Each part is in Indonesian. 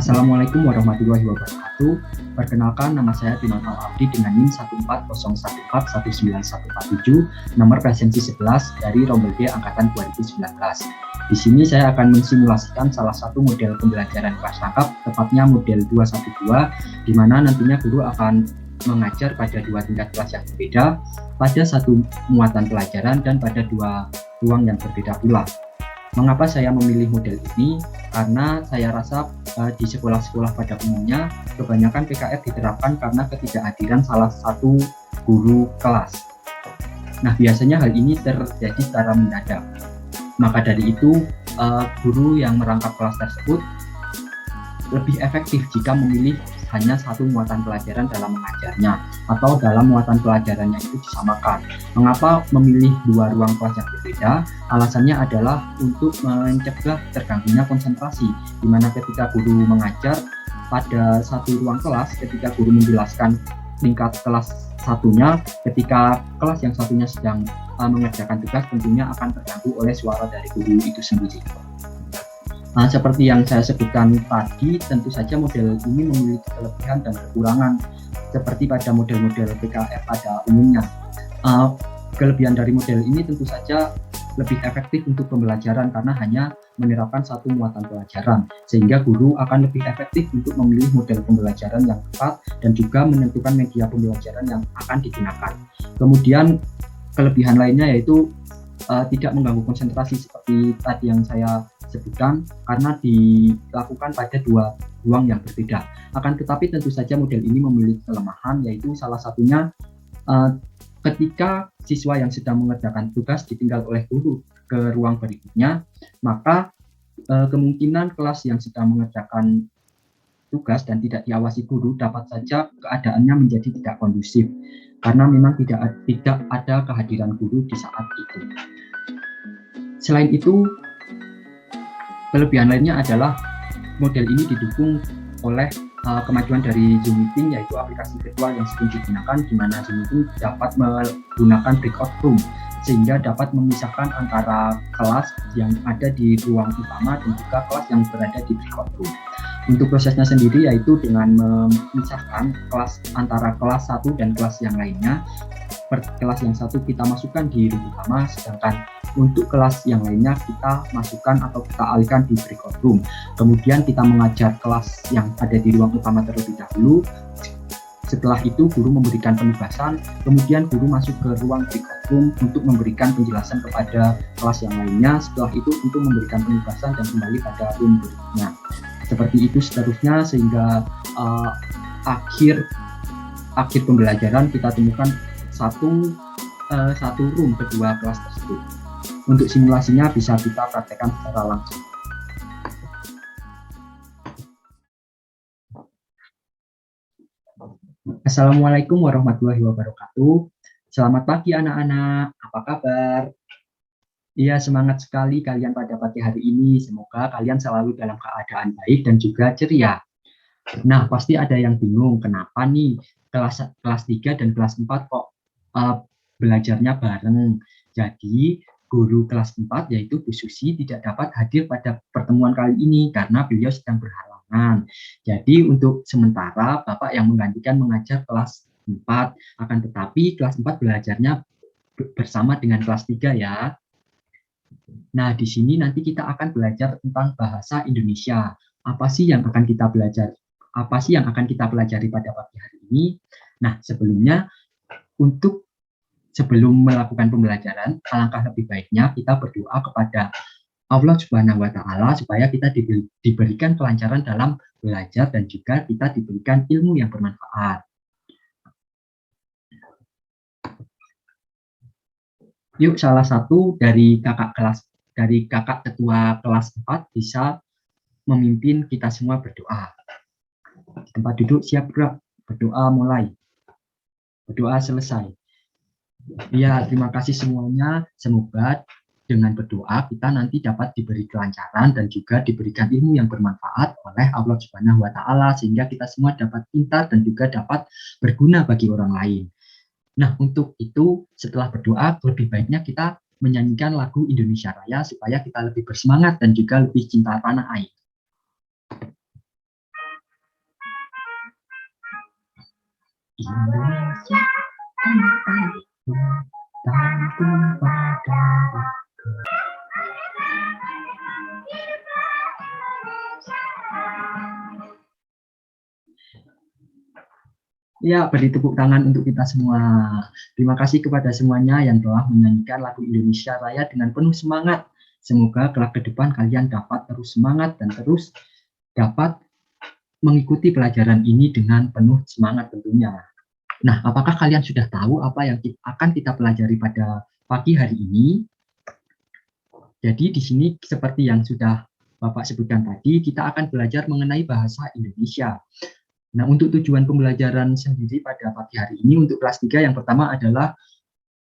Assalamualaikum warahmatullahi wabarakatuh. Perkenalkan, nama saya Dinon Al-Abdi dengan NIM 140141947, nomor presensi 11 dari Rombel D angkatan 2019. Di sini saya akan mensimulasikan salah satu model pembelajaran kelas tangkap, tepatnya model 212, di mana nantinya guru akan mengajar pada dua tingkat kelas yang berbeda, pada satu muatan pelajaran, dan pada dua ruang yang berbeda pula. Mengapa saya memilih model ini? Karena saya rasa di sekolah-sekolah pada umumnya kebanyakan PKR diterapkan karena ketidakhadiran salah satu guru kelas. Nah, biasanya hal ini terjadi secara mendadak. Maka dari itu, guru yang merangkap kelas tersebut lebih efektif jika memilih hanya satu muatan pelajaran dalam mengajarnya, atau dalam muatan pelajarannya itu disamakan. Mengapa memilih dua ruang kelas yang berbeda? Alasannya adalah untuk mencegah terganggunya konsentrasi, di mana ketika guru mengajar pada satu ruang kelas, ketika guru menjelaskan tingkat kelas satunya, ketika kelas yang satunya sedang mengerjakan tugas, tentunya akan terganggu oleh suara dari guru itu sendiri. Nah, seperti yang saya sebutkan tadi, tentu saja model ini memiliki kelebihan dan kekurangan seperti pada model-model PKR pada umumnya. Kelebihan dari model ini tentu saja lebih efektif untuk pembelajaran karena hanya menerapkan satu muatan pelajaran, sehingga guru akan lebih efektif untuk memilih model pembelajaran yang tepat dan juga menentukan media pembelajaran yang akan digunakan. Kemudian kelebihan lainnya yaitu tidak mengganggu konsentrasi seperti tadi yang saya sebutkan, karena dilakukan pada dua ruang yang berbeda. Akan tetapi tentu saja model ini memiliki kelemahan, yaitu salah satunya ketika siswa yang sedang mengerjakan tugas ditinggal oleh guru ke ruang berikutnya, maka kemungkinan kelas yang sedang mengerjakan tugas dan tidak diawasi guru dapat saja keadaannya menjadi tidak kondusif karena memang tidak ada kehadiran guru di saat itu. Selain itu, kelebihan lainnya adalah model ini didukung oleh kemajuan dari Zoom Meeting, yaitu aplikasi virtual yang sering digunakan, di mana Zoom Meeting dapat menggunakan breakout room sehingga dapat memisahkan antara kelas yang ada di ruang utama dan juga kelas yang berada di breakout room. Untuk prosesnya sendiri yaitu dengan memisahkan kelas antara kelas satu dan kelas yang lainnya. Kelas yang satu kita masukkan di room utama, sedangkan untuk kelas yang lainnya kita masukkan atau kita alihkan di breakout room. Kemudian kita mengajar kelas yang ada di ruang utama terlebih dahulu. Setelah itu guru memberikan penugasan, kemudian guru masuk ke ruang breakout room untuk memberikan penjelasan kepada kelas yang lainnya. Setelah itu untuk memberikan penugasan dan kembali pada room berikutnya. Seperti itu seterusnya, sehingga akhir pembelajaran kita temukan satu room kedua kelas tersebut. Untuk simulasinya bisa kita praktekkan secara langsung. Assalamualaikum warahmatullahi wabarakatuh. Selamat pagi anak-anak, apa kabar? Iya, semangat sekali kalian pada pagi hari ini. Semoga kalian selalu dalam keadaan baik dan juga ceria. Nah, pasti ada yang bingung, kenapa nih kelas 3 dan kelas 4 kok belajarnya bareng. Jadi, guru kelas 4 yaitu Bu Susi tidak dapat hadir pada pertemuan kali ini karena beliau sedang berhalangan. Jadi, untuk sementara Bapak yang menggantikan mengajar kelas 4, akan tetapi kelas 4 belajarnya bersama dengan kelas 3 ya. Nah, di sini nanti kita akan belajar tentang bahasa Indonesia. Apa sih yang akan kita pelajari pada pagi hari ini? Nah, sebelum melakukan pembelajaran, alangkah lebih baiknya kita berdoa kepada Allah Subhanahu wa Ta'ala supaya kita diberikan kelancaran dalam belajar dan juga kita diberikan ilmu yang bermanfaat. Yuk, salah satu dari kakak ketua kelas 4 bisa memimpin kita semua berdoa. Di tempat duduk siap gerak, berdoa mulai, berdoa selesai. Ya, terima kasih semuanya. Semoga dengan berdoa kita nanti dapat diberi kelancaran dan juga diberikan ilmu yang bermanfaat oleh Allah Subhanahu wa Ta'ala sehingga kita semua dapat pintar dan juga dapat berguna bagi orang lain. Nah, untuk itu setelah berdoa lebih baiknya kita menyanyikan lagu Indonesia Raya supaya kita lebih bersemangat dan juga lebih cinta tanah air. Indonesia tanahku, tampung padaku. Ya, beri tepuk tangan untuk kita semua. Terima kasih kepada semuanya yang telah menyanyikan lagu Indonesia Raya dengan penuh semangat. Semoga kelak ke depan kalian dapat terus semangat dan terus dapat mengikuti pelajaran ini dengan penuh semangat tentunya. Nah, apakah kalian sudah tahu apa yang akan kita pelajari pada pagi hari ini? Jadi di sini seperti yang sudah Bapak sebutkan tadi, kita akan belajar mengenai bahasa Indonesia. Nah, untuk tujuan pembelajaran sendiri pada pagi hari ini untuk kelas 3 yang pertama adalah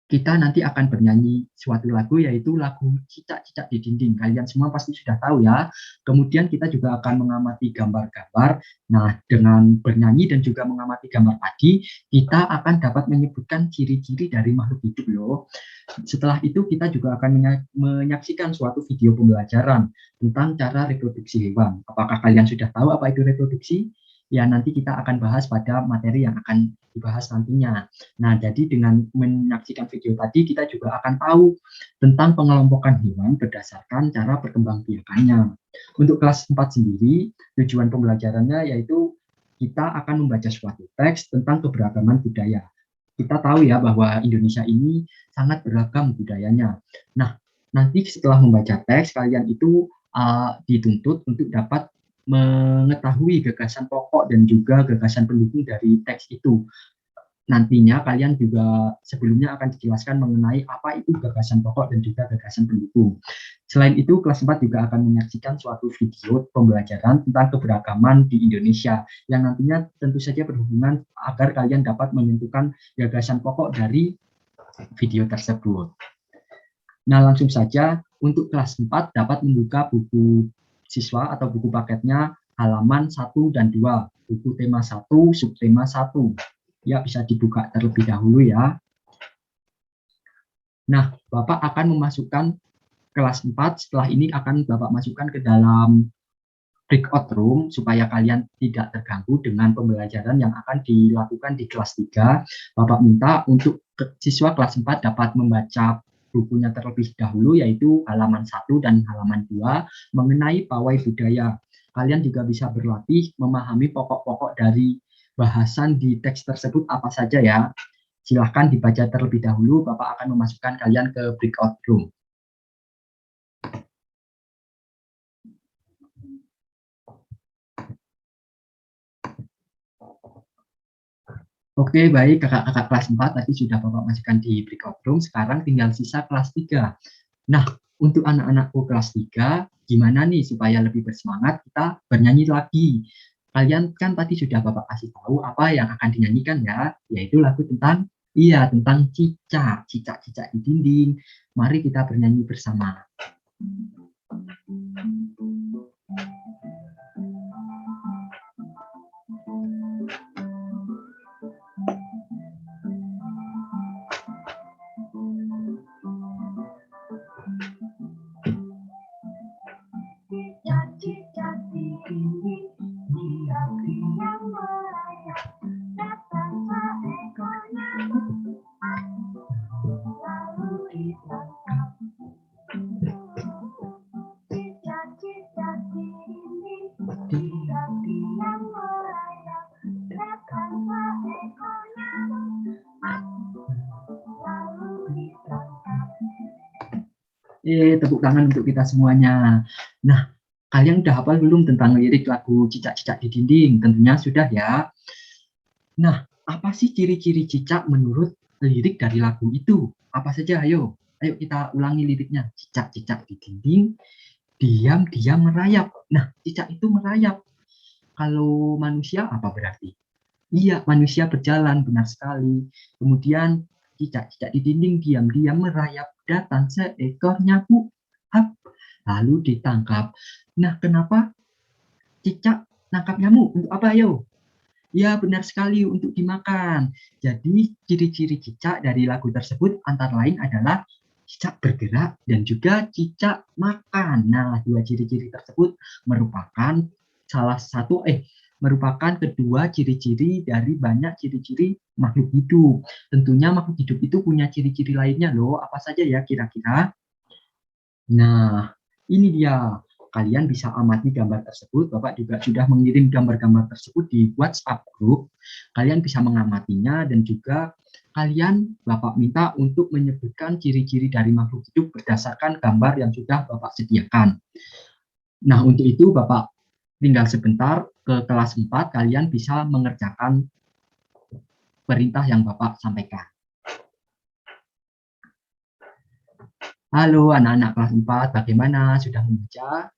kita nanti akan bernyanyi suatu lagu, yaitu lagu Cicak-Cicak di Dinding. Kalian semua pasti sudah tahu ya. Kemudian kita juga akan mengamati gambar-gambar. Nah, dengan bernyanyi dan juga mengamati gambar tadi, kita akan dapat menyebutkan ciri-ciri dari makhluk hidup loh. Setelah itu kita juga akan menyaksikan suatu video pembelajaran tentang cara reproduksi hewan. Apakah kalian sudah tahu apa itu reproduksi? Ya, nanti kita akan bahas pada materi yang akan dibahas nantinya. Nah, jadi dengan menyaksikan video tadi, kita juga akan tahu tentang pengelompokan hewan berdasarkan cara perkembangbiakannya. Untuk kelas 4 sendiri, tujuan pembelajarannya yaitu kita akan membaca suatu teks tentang keberagaman budaya. Kita tahu ya bahwa Indonesia ini sangat beragam budayanya. Nah, nanti setelah membaca teks, kalian itu dituntut untuk dapat mengetahui gagasan pokok dan juga gagasan pendukung dari teks itu. Nantinya kalian juga sebelumnya akan dijelaskan mengenai apa itu gagasan pokok dan juga gagasan pendukung. Selain itu, kelas 4 juga akan menyaksikan suatu video pembelajaran tentang keberagaman di Indonesia yang nantinya tentu saja berhubungan agar kalian dapat menentukan gagasan pokok dari video tersebut. Nah, langsung saja untuk kelas 4 dapat membuka buku siswa atau buku paketnya halaman 1 dan 2, buku tema 1, subtema 1. Ya, bisa dibuka terlebih dahulu ya. Nah, Bapak akan memasukkan kelas 4, setelah ini akan Bapak masukkan ke dalam breakout room supaya kalian tidak terganggu dengan pembelajaran yang akan dilakukan di kelas 3. Bapak minta untuk siswa kelas 4 dapat membaca bukunya terlebih dahulu, yaitu halaman 1 dan halaman 2 mengenai pawai budaya. Kalian juga bisa berlatih memahami pokok-pokok dari bahasan di teks tersebut apa saja ya. Silahkan dibaca terlebih dahulu, Bapak akan memasukkan kalian ke breakout room. Oke, baik kakak-kakak kelas 4 tadi sudah Bapak masukkan di breakout room, sekarang tinggal sisa kelas 3. Nah, untuk anak-anakku kelas 3, gimana nih supaya lebih bersemangat kita bernyanyi lagi. Kalian kan tadi sudah Bapak kasih tahu apa yang akan dinyanyikan ya, yaitu lagu tentang cicak, cicak-cicak di dinding. Mari kita bernyanyi bersama. Tepuk tangan untuk kita semuanya. Nah, kalian udah hafal belum tentang lirik lagu Cicak-Cicak di Dinding? Tentunya sudah ya. Nah, apa sih ciri-ciri cicak menurut lirik dari lagu itu? Apa saja? Ayo kita ulangi liriknya. Cicak-cicak di dinding, diam-diam merayap. Nah, cicak itu merayap. Kalau manusia apa berarti? Iya, manusia berjalan, benar sekali. Kemudian cicak-cicak di dinding diam-diam merayap, datang seekor nyamuk, lalu ditangkap. Nah, kenapa cicak nangkap nyamuk? Untuk apa, ayo? Ya, benar sekali, untuk dimakan. Jadi, ciri-ciri cicak dari lagu tersebut antara lain adalah cicak bergerak dan juga cicak makan. Nah, dua ciri-ciri tersebut merupakan salah satu merupakan kedua ciri-ciri dari banyak ciri-ciri makhluk hidup. Tentunya makhluk hidup itu punya ciri-ciri lainnya loh. Apa saja ya kira-kira? Nah, ini dia. Kalian bisa amati gambar tersebut. Bapak juga sudah mengirim gambar-gambar tersebut di WhatsApp group. Kalian bisa mengamatinya dan juga kalian Bapak minta untuk menyebutkan ciri-ciri dari makhluk hidup berdasarkan gambar yang sudah Bapak sediakan. Nah, untuk itu Bapak tinggal sebentar ke kelas 4, kalian bisa mengerjakan perintah yang Bapak sampaikan. Halo anak-anak kelas 4, bagaimana? Sudah membaca?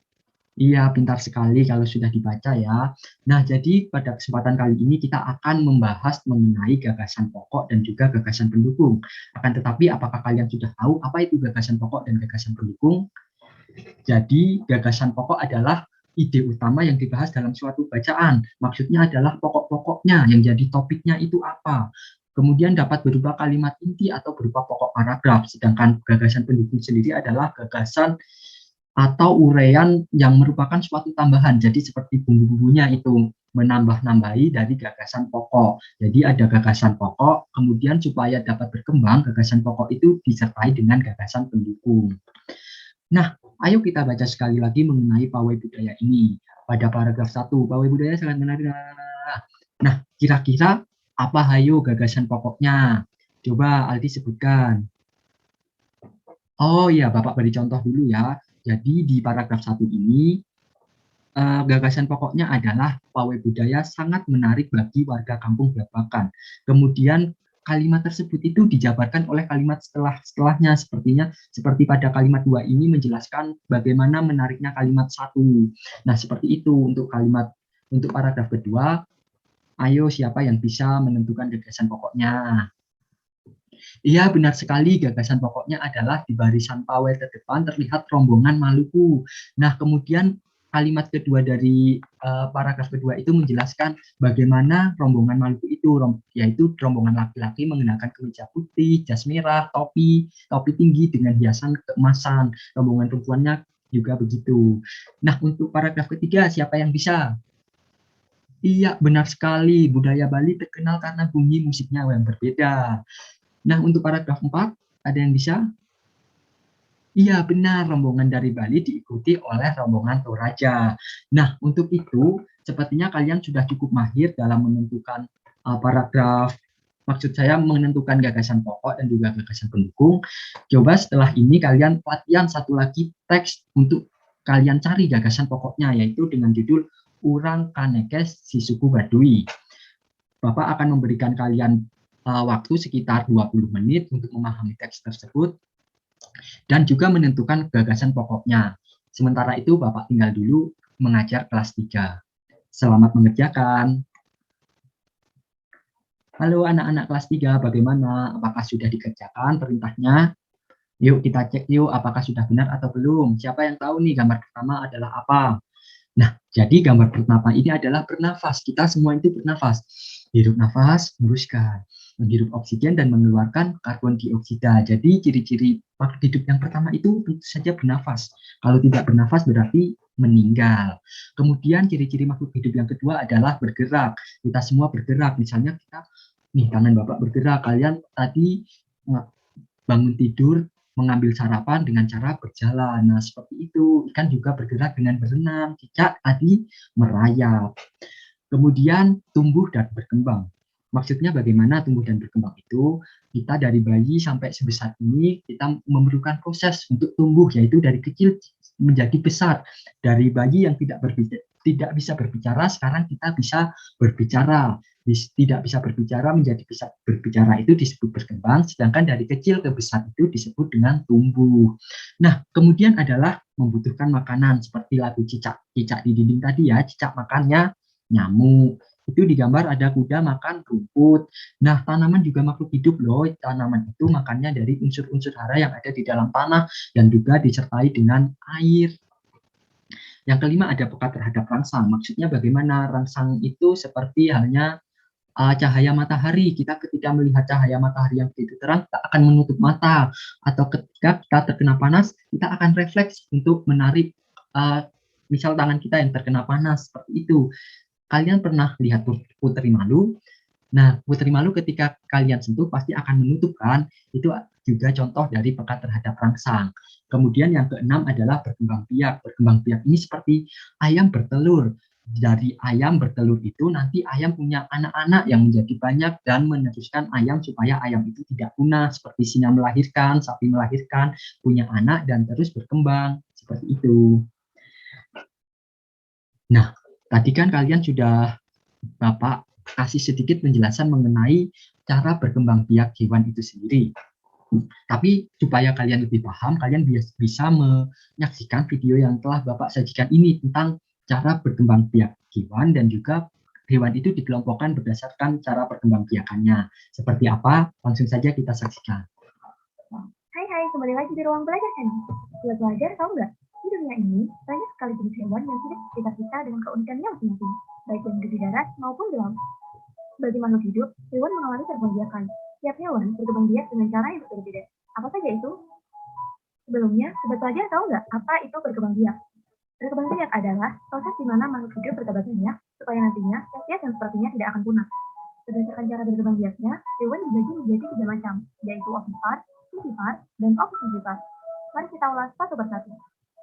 Iya, pintar sekali kalau sudah dibaca ya. Nah, jadi pada kesempatan kali ini kita akan membahas mengenai gagasan pokok dan juga gagasan pendukung. Akan tetapi, apakah kalian sudah tahu apa itu gagasan pokok dan gagasan pendukung? Jadi, gagasan pokok adalah ide utama yang dibahas dalam suatu bacaan. Maksudnya adalah pokok-pokoknya, yang jadi topiknya itu apa. Kemudian dapat berupa kalimat inti atau berupa pokok paragraf. Sedangkan gagasan pendukung sendiri adalah gagasan atau uraian yang merupakan suatu tambahan. Jadi seperti bumbu-bumbunya itu menambah-nambahi dari gagasan pokok. Jadi ada gagasan pokok, kemudian supaya dapat berkembang, gagasan pokok itu disertai dengan gagasan pendukung. Nah, ayo kita baca sekali lagi mengenai pawai budaya ini. Pada paragraf 1, pawai budaya sangat menarik. Nah, kira-kira apa hayo gagasan pokoknya? Coba Aldi sebutkan. Oh iya, Bapak beri contoh dulu ya. Jadi di paragraf 1 ini, gagasan pokoknya adalah pawai budaya sangat menarik bagi warga kampung Babakan. Kemudian kalimat tersebut itu dijabarkan oleh kalimat setelahnya, seperti pada kalimat 2 ini menjelaskan bagaimana menariknya kalimat 1. Nah, seperti itu untuk paragraf kedua. Ayo siapa yang bisa menentukan gagasan pokoknya? Iya, benar sekali. Gagasan pokoknya adalah di barisan pawai terdepan terlihat rombongan Maluku. Nah, kemudian kalimat kedua dari paragraf kedua itu menjelaskan bagaimana rombongan Maluku itu, yaitu rombongan laki-laki mengenakan kemeja putih, jas merah, topi tinggi dengan hiasan keemasan. Rombongan perempuannya juga begitu. Nah, untuk paragraf ketiga, siapa yang bisa? Iya, benar sekali. Budaya Bali terkenal karena bunyi musiknya yang berbeda. Nah, untuk paragraf 4, ada yang bisa? Iya, benar. Rombongan dari Bali diikuti oleh rombongan Toraja. Nah, untuk itu, sepertinya kalian sudah cukup mahir dalam menentukan paragraf, maksud saya menentukan gagasan pokok dan juga gagasan pendukung. Coba setelah ini kalian latihan satu lagi teks untuk kalian cari gagasan pokoknya, yaitu dengan judul Urang Kanekes si suku Baduy. Bapak akan memberikan kalian waktu sekitar 20 menit untuk memahami teks tersebut dan juga menentukan gagasan pokoknya. Sementara itu Bapak tinggal dulu mengajar kelas 3. Selamat mengerjakan. Halo anak-anak kelas 3, bagaimana? Apakah sudah dikerjakan perintahnya? Yuk kita cek yuk apakah sudah benar atau belum. Siapa yang tahu nih gambar pertama adalah apa? Nah, jadi gambar pertama ini adalah bernafas. Kita semua itu bernafas. Hirup nafas, hembuskan. Menghirup oksigen dan mengeluarkan karbon dioksida. Jadi ciri-ciri makhluk hidup yang pertama itu tentu saja bernafas. Kalau tidak bernafas berarti meninggal. Kemudian ciri-ciri makhluk hidup yang kedua adalah bergerak. Kita semua bergerak. Misalnya kita, nih tangan Bapak bergerak. Kalian tadi bangun tidur mengambil sarapan dengan cara berjalan. Nah, seperti itu. Ikan juga bergerak dengan berenang. Cicak tadi merayap. Kemudian tumbuh dan berkembang. Maksudnya bagaimana tumbuh dan berkembang itu? Kita dari bayi sampai sebesar ini, kita memerlukan proses untuk tumbuh, yaitu dari kecil menjadi besar. Dari bayi yang tidak bisa berbicara, sekarang kita bisa berbicara. Tidak bisa berbicara menjadi bisa berbicara itu disebut berkembang, sedangkan dari kecil ke besar itu disebut dengan tumbuh. Nah, kemudian adalah membutuhkan makanan seperti lagu cicak di dinding tadi ya, cicak makannya nyamuk. Itu digambar ada kuda makan rumput. Nah, tanaman juga makhluk hidup loh. Tanaman itu makannya dari unsur-unsur hara yang ada di dalam tanah dan juga disertai dengan air. Yang kelima ada peka terhadap rangsang. Maksudnya bagaimana rangsang itu seperti halnya cahaya matahari. Kita ketika melihat cahaya matahari yang begitu terang, kita akan menutup mata. Atau ketika kita terkena panas, kita akan refleks untuk menarik misal tangan kita yang terkena panas, seperti itu. kalian pernah lihat putri malu? Nah, putri malu ketika kalian sentuh pasti akan menutup kan? Itu juga contoh dari pekat terhadap rangsang. Kemudian yang keenam adalah berkembang biak. Berkembang biak ini seperti ayam bertelur. Dari ayam bertelur itu nanti ayam punya anak-anak yang menjadi banyak dan meneruskan ayam supaya ayam itu tidak punah. Seperti singa melahirkan, sapi melahirkan, punya anak dan terus berkembang. Seperti itu. Nah, tadi kan kalian sudah Bapak kasih sedikit penjelasan mengenai cara berkembang biak hewan itu sendiri. Tapi supaya kalian lebih paham, kalian bisa menyaksikan video yang telah Bapak sajikan ini tentang cara berkembang biak hewan dan juga hewan itu dikelompokkan berdasarkan cara berkembang biakannya. Seperti apa? Langsung saja kita saksikan. Hai, kembali lagi di ruang belajar channel. Buat belajar, tahu nggak? Di dunia ini, banyak sekali jenis hewan yang hidup sekitar kita dengan keunikannya masing-masing, baik yang hidup di darat maupun di laut. Bagi makhluk hidup, hewan mengalami perkembangan. Tiap hewan berkembang biak dengan cara yang berbeda. Apa saja itu? Sebelumnya, sobat belajar tahu nggak apa itu berkembang biak? Berkembang biak adalah proses di mana makhluk hidup berkembang biak supaya nantinya spesies yang sepertinya tidak akan punah. Berdasarkan cara berkembang biaknya, hewan dibagi menjadi 3 macam, yaitu ovipar, vivipar, dan ovovivipar. Mari kita ulas satu persatu.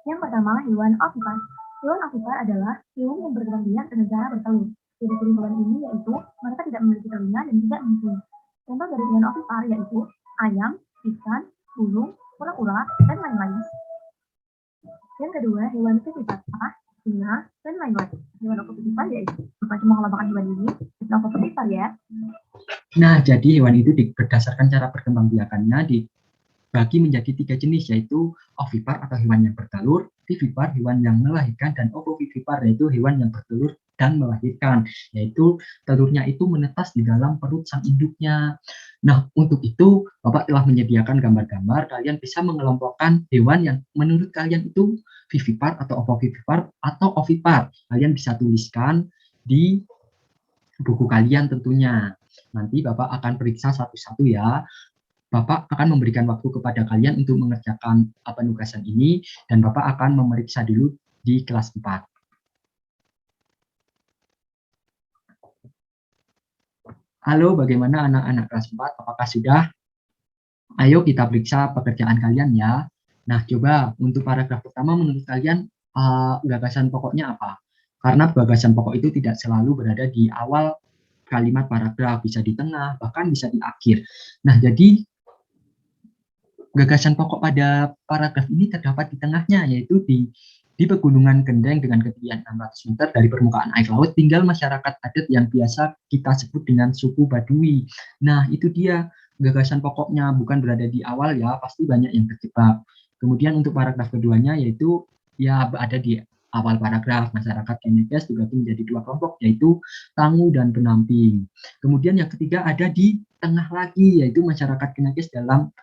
Yang pertama, hewan ovipar. Hewan ovipar adalah hewan yang berkembang biak dengan cara bertelur. Ciri-ciri hewan ini yaitu mereka tidak memiliki telinga dan tidak menyusui. Contoh dari hewan ovipar yaitu ayam, ikan, burung, ular-ular, dan lain-lain. Yang kedua, hewan vivipar, singa, dan lain-lain. Hewan ovovivipar yaitu bukan cuma kalau makan hewan ini, bukan ovovivipar ya. Nah, jadi hewan itu berdasarkan cara berkembangbiakannya dibagi menjadi 3 jenis, yaitu ovipar atau hewan yang bertelur, vivipar hewan yang melahirkan, dan ovovivipar yaitu hewan yang bertelur dan melahirkan, yaitu telurnya itu menetas di dalam perut sang induknya. Nah, untuk itu Bapak telah menyediakan gambar-gambar, kalian bisa mengelompokkan hewan yang menurut kalian itu vivipar atau ovovivipar atau ovipar. Kalian bisa tuliskan di buku kalian tentunya. Nanti Bapak akan periksa satu-satu ya. Bapak akan memberikan waktu kepada kalian untuk mengerjakan penugasan ini, dan Bapak akan memeriksa dulu di kelas 4. Halo, bagaimana anak-anak kelas 4? Apakah sudah? Ayo kita periksa pekerjaan kalian ya. Nah, coba untuk paragraf pertama menurut kalian gagasan pokoknya apa? Karena gagasan pokok itu tidak selalu berada di awal kalimat paragraf, bisa di tengah, bahkan bisa di akhir. Nah, jadi gagasan pokok pada paragraf ini terdapat di tengahnya, yaitu di Pegunungan Kendeng dengan ketinggian 600 meter dari permukaan air laut tinggal masyarakat adat yang biasa kita sebut dengan suku Baduy. Nah, itu dia gagasan pokoknya, bukan berada di awal ya, pasti banyak yang terjebak. Kemudian untuk paragraf keduanya yaitu ya ada di awal paragraf, masyarakat Keneges dibagi menjadi 2 kelompok, yaitu Tangu dan Penamping. Kemudian yang ketiga ada di tengah lagi, yaitu masyarakat Keneges dalam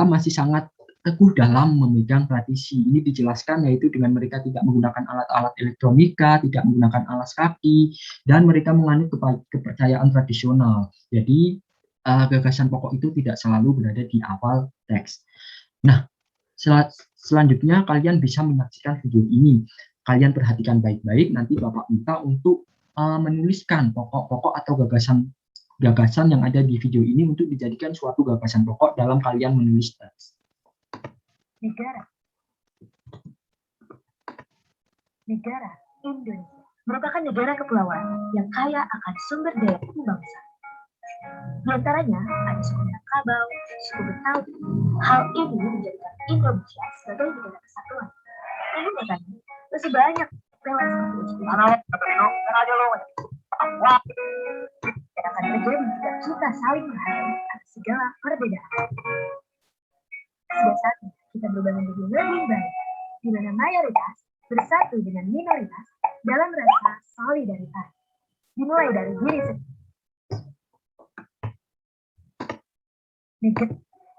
masih sangat teguh dalam memegang tradisi. Ini dijelaskan yaitu dengan mereka tidak menggunakan alat-alat elektronika, tidak menggunakan alas kaki, dan mereka menganut kepercayaan tradisional. Jadi gagasan pokok itu tidak selalu berada di awal teks. Nah, selanjutnya kalian bisa menyaksikan video ini. Kalian perhatikan baik-baik, nanti Bapak minta untuk menuliskan pokok-pokok atau gagasan yang ada di video ini untuk dijadikan suatu gagasan pokok dalam kalian menulis teks. Negara Indonesia merupakan negara kepulauan yang kaya akan sumber daya bangsa. Di antaranya ada suku Minangkabau, suku Betawi. Hal ini menjadikan Indonesia sebagai negara kesatuan. Namun katanya masih banyak lewat seperti itu. Dan akan terjadi jika kita saling menghargai atas segala perbedaan. Sudah saatnya kita berubah menjadi lebih baik, di mana mayoritas bersatu dengan minoritas dalam rasa solidaritas. Dimulai dari diri sendiri.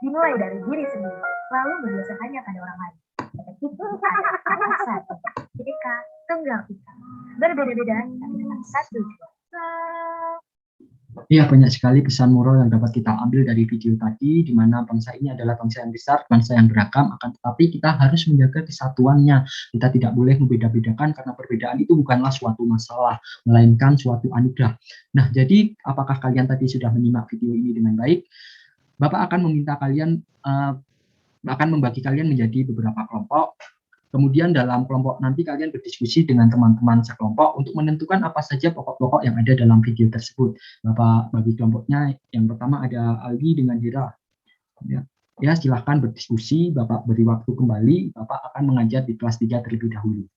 Dimulai dari diri sendiri, lalu membiasakannya pada orang lain. Kita satu, Bhinneka Tunggal Ika. Berbeda-beda tapi dengan satu. Iya, banyak sekali pesan moral yang dapat kita ambil dari video tadi, di mana bangsa ini adalah bangsa yang besar, bangsa yang beragam, akan tetapi kita harus menjaga kesatuannya. Kita tidak boleh membeda-bedakan karena perbedaan itu bukanlah suatu masalah, melainkan suatu anugerah. Nah, jadi apakah kalian tadi sudah menyimak video ini dengan baik? Bapak akan meminta kalian, akan membagi kalian menjadi beberapa kelompok. Kemudian dalam kelompok nanti kalian berdiskusi dengan teman-teman sekelompok untuk menentukan apa saja pokok-pokok yang ada dalam video tersebut. Bapak bagi kelompoknya, yang pertama ada Aldi dengan Dira. Ya, silahkan berdiskusi, Bapak beri waktu kembali, Bapak akan mengajar di kelas 3 terlebih dahulu.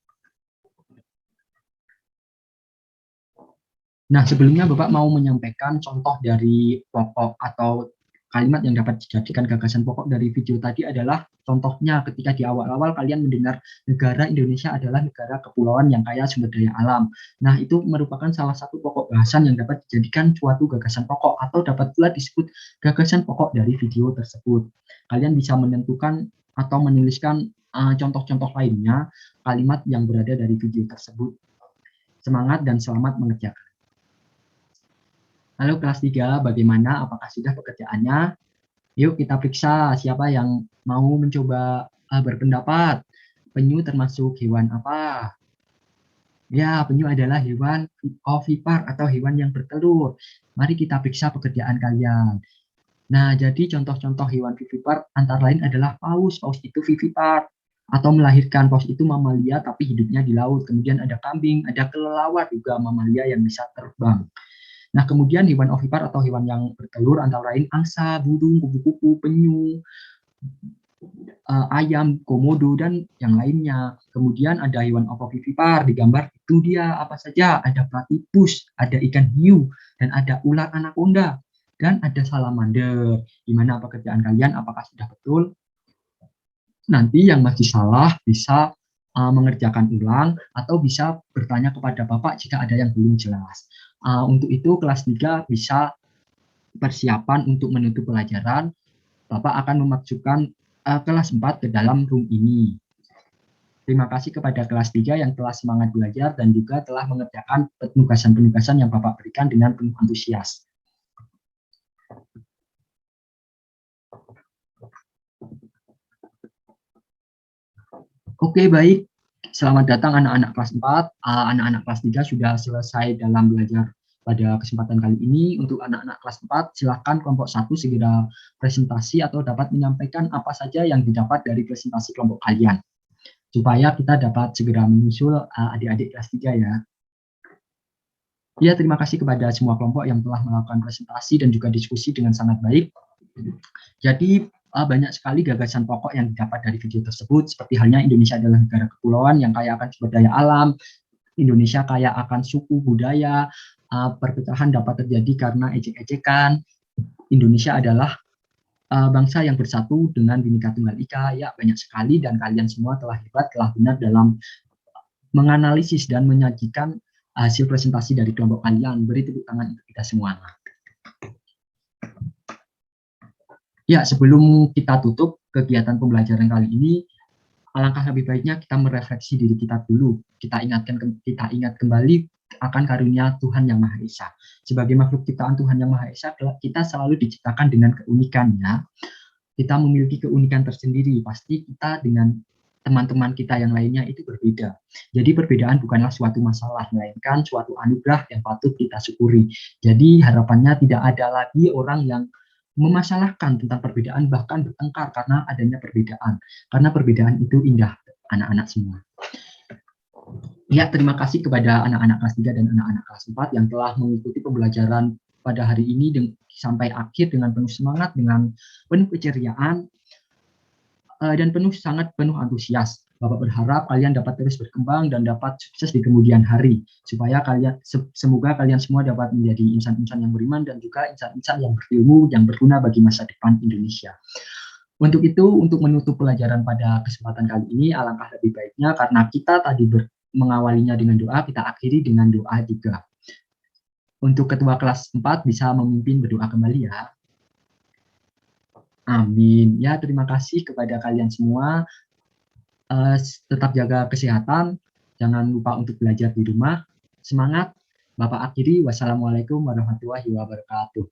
Nah, sebelumnya Bapak mau menyampaikan contoh dari pokok atau kalimat yang dapat dijadikan gagasan pokok dari video tadi adalah contohnya ketika di awal-awal kalian mendengar negara Indonesia adalah negara kepulauan yang kaya sumber daya alam. Nah, itu merupakan salah satu pokok bahasan yang dapat dijadikan suatu gagasan pokok atau dapat pula disebut gagasan pokok dari video tersebut. Kalian bisa menentukan atau menuliskan contoh-contoh lainnya kalimat yang berada dari video tersebut. Semangat dan selamat mengerjakan. Halo kelas 3, bagaimana? Apakah sudah pekerjaannya? Yuk kita periksa siapa yang mau mencoba berpendapat. Penyu termasuk hewan apa? Ya, penyu adalah hewan ovipar atau hewan yang bertelur. Mari kita periksa pekerjaan kalian. Nah, jadi contoh-contoh hewan vivipar antara lain adalah paus. Paus itu vivipar atau melahirkan. Paus itu mamalia tapi hidupnya di laut. Kemudian ada kambing, ada kelelawar juga mamalia yang bisa terbang. Nah, kemudian hewan ovipar atau hewan yang bertelur antara lain angsa, burung, kupu-kupu, penyu, ayam, komodo, dan yang lainnya. Kemudian ada hewan ovovivipar, di gambar itu dia apa saja, ada platypus, ada ikan hiu, dan ada ular anaconda, dan ada salamander. Gimana pekerjaan kalian, apakah sudah betul? Nanti yang masih salah bisa mengerjakan ulang atau bisa bertanya kepada Bapak jika ada yang belum jelas. Untuk itu kelas 3 bisa persiapan untuk menutup pelajaran, Bapak akan memasukkan kelas 4 ke dalam room ini. Terima kasih kepada kelas 3 yang telah semangat belajar dan juga telah mengerjakan penugasan-penugasan yang Bapak berikan dengan penuh antusias. Oke, baik. Selamat datang anak-anak kelas 4. Anak-anak kelas 3 sudah selesai dalam belajar pada kesempatan kali ini. Untuk anak-anak kelas 4, silakan kelompok 1 segera presentasi atau dapat menyampaikan apa saja yang didapat dari presentasi kelompok kalian. Supaya kita dapat segera menyusul adik-adik kelas 3 ya. Ya, terima kasih kepada semua kelompok yang telah melakukan presentasi dan juga diskusi dengan sangat baik. Jadi banyak sekali gagasan pokok yang didapat dari video tersebut, seperti halnya Indonesia adalah negara kepulauan yang kaya akan sumber daya alam, Indonesia kaya akan suku budaya, perpecahan dapat terjadi karena ejek-ejekan, Indonesia adalah bangsa yang bersatu dengan Bhinneka Tunggal Ika. Ya, banyak sekali dan kalian semua telah hebat, telah benar dalam menganalisis dan menyajikan hasil presentasi dari kelompok kalian. Beri tepuk tangan untuk kita semua. Ya, sebelum kita tutup kegiatan pembelajaran kali ini, alangkah lebih baiknya kita merefleksi diri kita dulu. Kita ingat kembali akan karunia Tuhan Yang Maha Esa. Sebagai makhluk ciptaan Tuhan Yang Maha Esa, kita selalu diciptakan dengan keunikannya. Kita memiliki keunikan tersendiri. Pasti kita dengan teman-teman kita yang lainnya itu berbeda. Jadi perbedaan bukanlah suatu masalah, melainkan suatu anugerah yang patut kita syukuri. Jadi harapannya tidak ada lagi orang yang memasalahkan tentang perbedaan, bahkan bertengkar karena adanya perbedaan. Karena perbedaan itu indah, anak-anak semua. Ya, terima kasih kepada anak-anak kelas 3 dan anak-anak kelas 4 yang telah mengikuti pembelajaran pada hari ini sampai akhir dengan penuh semangat, dengan penuh keceriaan, dan sangat penuh antusias. Bapak berharap kalian dapat terus berkembang dan dapat sukses di kemudian hari, supaya semoga kalian semua dapat menjadi insan-insan yang beriman dan juga insan-insan yang berilmu, yang berguna bagi masa depan Indonesia. Untuk itu, untuk menutup pelajaran pada kesempatan kali ini, alangkah lebih baiknya karena kita tadi mengawalinya dengan doa, kita akhiri dengan doa juga. Untuk ketua kelas 4 bisa memimpin berdoa kembali ya. Amin. Ya, terima kasih kepada kalian semua. Tetap jaga kesehatan, jangan lupa untuk belajar di rumah. Semangat, Bapak akhiri, wassalamualaikum warahmatullahi wabarakatuh.